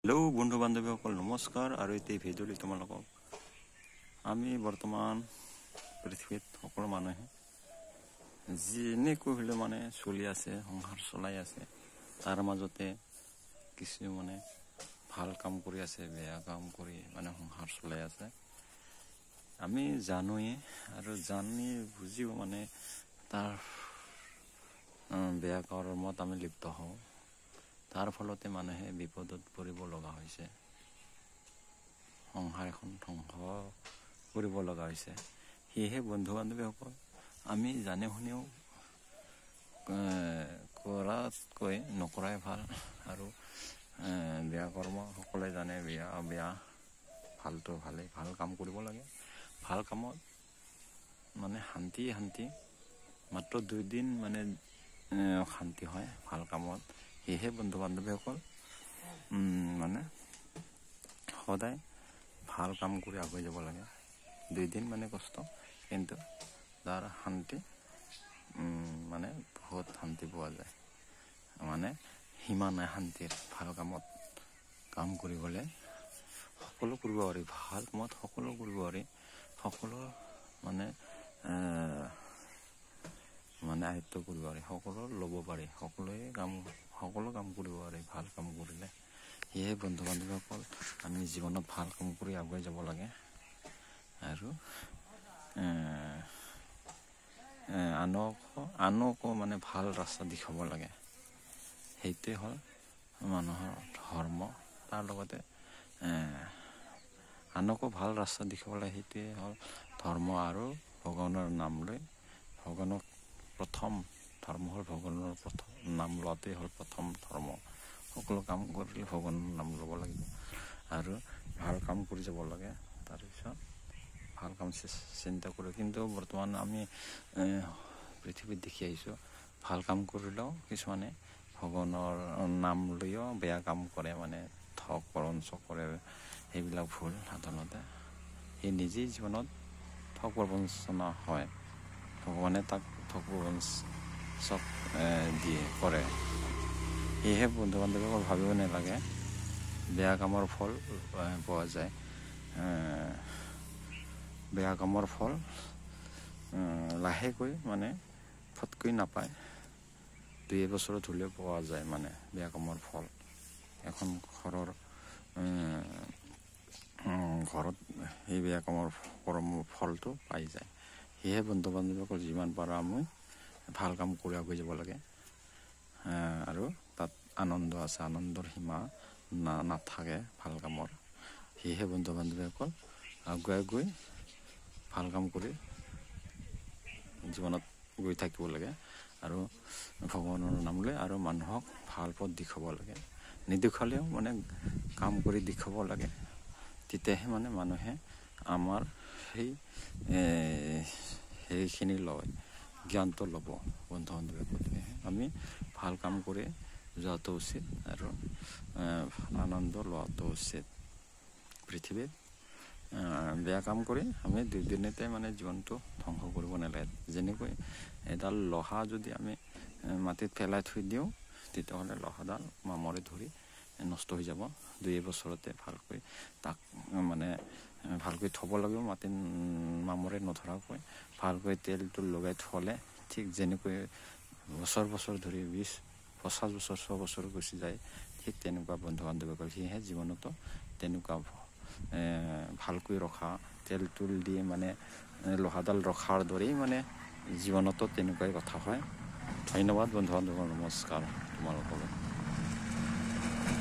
hello' বন্ধু বান্ধৱীসকল নমস্কাৰ আৰু এই ভিডিঅ'লৈ তোমালোকক আমি বৰ্তমান পৃথিৱীত সকলো মানুহে যেনেকৈ হ'লে মানে চলি আছে সংসাৰ চলাই আছে তাৰ মাজতে কিছু মানে ভাল কাম কৰি আছে বেয়া কাম কৰি মানে সংসাৰ চলাই আছে আমি জানোৱে আৰু জানি বুজিও মানে তাৰ বেয়া কৰ্মত আমি লিপ্ত হওঁ তাৰ ফলতে মানুহে বিপদত পৰিব লগা হৈছে সংসাৰ এখন ধ্বংস কৰিব লগা হৈছে সেয়েহে বন্ধু বান্ধৱীসকল আমি জানি শুনিও কৰাতকৈ নকৰাই ভাল আৰু বেয়া কৰ্ম সকলোৱে জানে বেয়া ভালটো ভালেই ভাল কাম কৰিব লাগে ভাল কামত মানে শান্তি মাত্ৰ 2 দিন মানে শান্তি হয় ভাল কামত সেয়েহে বন্ধু বান্ধৱীসকল মানে সদায় ভাল কাম কৰি আগুৱাই যাব লাগে 2 দিন মানে কষ্ট কিন্তু তাৰ শান্তি মানে বহুত শান্তি পোৱা যায় মানে সীমা নাই শান্তিৰ ভাল কামত কাম কৰিবলৈ সকলো কৰিব পাৰি ভাল কামত সকলো কৰিব পাৰি সকলো মানে আয়ত্ব কৰিব পাৰি সকলো ল'ব পাৰি সকলো কাম কৰিব পাৰি ভাল কাম কৰিলে সেয়ে বন্ধু বান্ধৱীসকল আমি জীৱনত ভাল কাম কৰি আগুৱাই যাব লাগে আৰু আনকো মানে ভাল ৰাস্তা দেখাব লাগে সেইটোৱে হ'ল মানুহৰ ধৰ্ম তাৰ লগতে আনকো ভাল ৰাস্তা দেখাব লাগে সেইটোৱে হ'ল ধৰ্ম আৰু ভগৱানৰ নাম লৈ ভগৱানক প্ৰথম ধৰ্ম হ'ল ভগৱানৰ প্ৰথম নাম লোৱাটোৱে হ'ল প্ৰথম ধৰ্ম সকলো কাম কৰিলে ভগৱানৰ নাম ল'ব লাগিব আৰু ভাল কাম কৰি যাব লাগে তাৰপিছত ভাল কাম চিন্তা কৰোঁ কিন্তু বৰ্তমান আমি পৃথিৱীত দেখি আহিছোঁ ভাল কাম কৰিলেও কিছুমানে ভগৱানৰ নাম লৈও বেয়া কাম কৰে মানে ঠগ প্ৰবঞ্চ কৰে সেইবিলাক ভুল সাধাৰণতে সেই নিজেই জীৱনত ঠগ প্ৰবঞ্চনা হয় ভগৱানে তাক ঠগ প্ৰবঞ্চক দিয়ে কৰে সেয়েহে বন্ধু বান্ধৱীসকল ভাবিব নালাগে বেয়া কামৰ ফল পোৱা যায় বেয়া কামৰ ফল লাহেকৈ মানে ফটকৈ নাপায় 2 বছৰত হ'লেও পোৱা যায় মানে বেয়া কামৰ ফল এখন ঘৰত সেই বেয়া কামৰ ফলটো পাই যায় সেয়েহে বন্ধু বান্ধৱীসকল যিমান পাৰোঁ আমি ভাল কাম কৰি আগুৱাই যাব লাগে আৰু তাত আনন্দ আছে আনন্দৰ সীমা নাথাকে ভাল কামৰ সেয়েহে বন্ধু বান্ধৱীসকল আগুৱাই গৈ ভাল কাম কৰি জীৱনত গৈ থাকিব লাগে আৰু ভগৱানৰ নাম লৈ আৰু মানুহক ভাল পথ দেখুৱাব লাগে নেদেখুৱালেও মানে কাম কৰি দেখুৱাব লাগে তেতিয়াহে মানে মানুহে আমাৰ সেইখিনি লয় জ্ঞানটো ল'ব বন্ধু বান্ধৱীসকল আমি ভাল কাম কৰি যোৱাটো উচিত আৰু আনন্দ লোৱাটো উচিত পৃথিৱীত বেয়া কাম কৰি আমি 2 দিনতে মানে জীৱনটো ধ্বংস কৰিব নালাগে যেনেকৈ এডাল লোহা যদি আমি মাটিত পেলাই থৈ দিওঁ তেতিয়াহ'লে লোহাডাল মামৰে ধৰি নষ্ট হৈ যাব 2 বছৰতে ভালকৈ তাক মানে ভালকৈ থ'ব লাগিব মাটিত মামৰে নধৰাকৈ ভালকৈ তেলটো লগাই থ'লে ঠিক যেনেকৈ বছৰ ধৰি 50 বছৰ 100 বছৰ গুচি যায় ঠিক তেনেকুৱা বন্ধু বান্ধৱীসকল সেয়েহে জীৱনতো তেনেকুৱা ভালকৈ ৰখা তেল দি মানে লোহাডাল ৰখাৰ দৰেই মানে জীৱনতো তেনেকুৱাই কথা হয় ধন্যবাদ বন্ধু বান্ধৱীসকল নমস্কাৰ তোমালোকলৈ